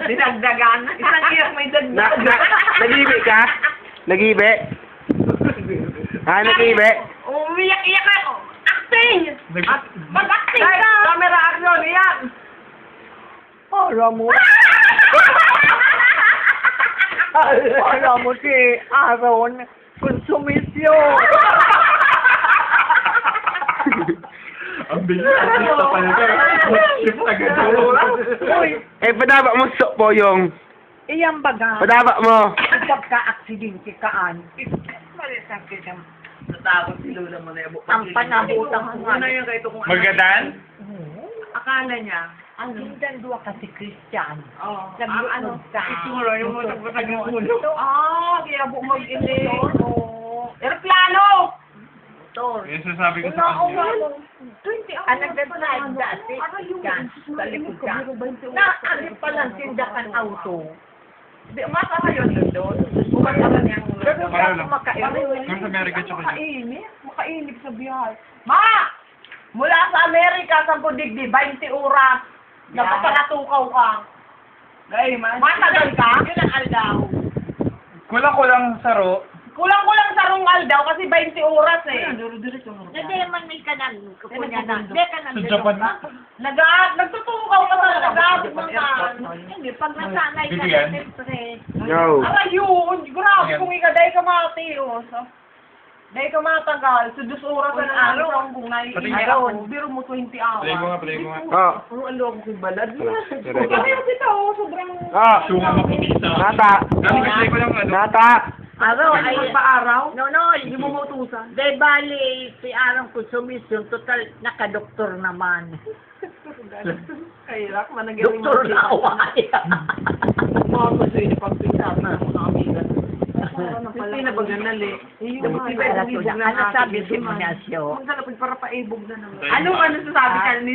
Dinagdagan. Isang iyak may dagdag. Nag-ibi ka? Nag-ibi? Ha, nag-ibi? Umiyak-iyak ako. Acting! Mag-acting ka! Camera action, iyak! Alam mo. Alam mo si Aaron, konsumisyon. Ang bilis. Artista pa nito. Mag-shift agad ako. Uy, Padaba mo po yung... iyang baga. Padaba mo. Pagka-aksidente kaan. Malisakit siya. Natakot si Lola mo na yung Ang panabutan ko nga. Una yung kahit kung Magadan? akala niya. Ang hindan dua kasi Christian. Oo. Nagluto sa... Siguro yung mga tagbasag ng ulo. Kaya buong mag-ini. Aeroplano! Motor. Yung sasabi ko sa kanya. Ang nagdadrive dati, yan, sa likod ka. Naari pa lang tindakan auto. Di, maka yun doon. Kumaka ka niyang Pero Paano hindi lang? ako makainit. Kung sa Amerika, tsaka yun. makainip. Makainip sa biyahe. Ma! Mula sa Amerika, sa Budigdi, 20 oras. Napaparatukaw ka. Gay, man. Matagal ka? Yun ang aldaw. Kulang-kulang saro. Kulang-kulang sa rungal daw kasi 20 oras eh. Hindi man may kanang kukunya na. Hindi ka nang Sa Japan na. Nagtutukaw ka na. Nag-aabot ng Hindi, pag nasanay ka Dito na, yan? siyempre. Yo. Aray yun! Grabe Ayan. kung ikaw, dahil ka mati, oh. So, dahil ka matagal, so 2 oras na ng araw ang bunay. Patingin. Araw, biro mo 20 hours. Play mo nga. Oh. Ang loob ko balad. Direct. Kaya kita, oh, sobrang... Oh. Sunga maputi sa... Nata. Play ko lang ano. Nata. Araw ay... Magpa-araw? No, no, Hindi mo mautusan. De bali, si Aaron konsumisyon, total, nakadoktor naman. Kahirap, managaling Doktor na away. Mga gusto yun, pagpinsabi ng mga amigan. Hindi na baga nali. Yung mga iba, Ano sabi si Ignacio? Ang sarap, para paibog na naman. Ano Ano sasabi ka ni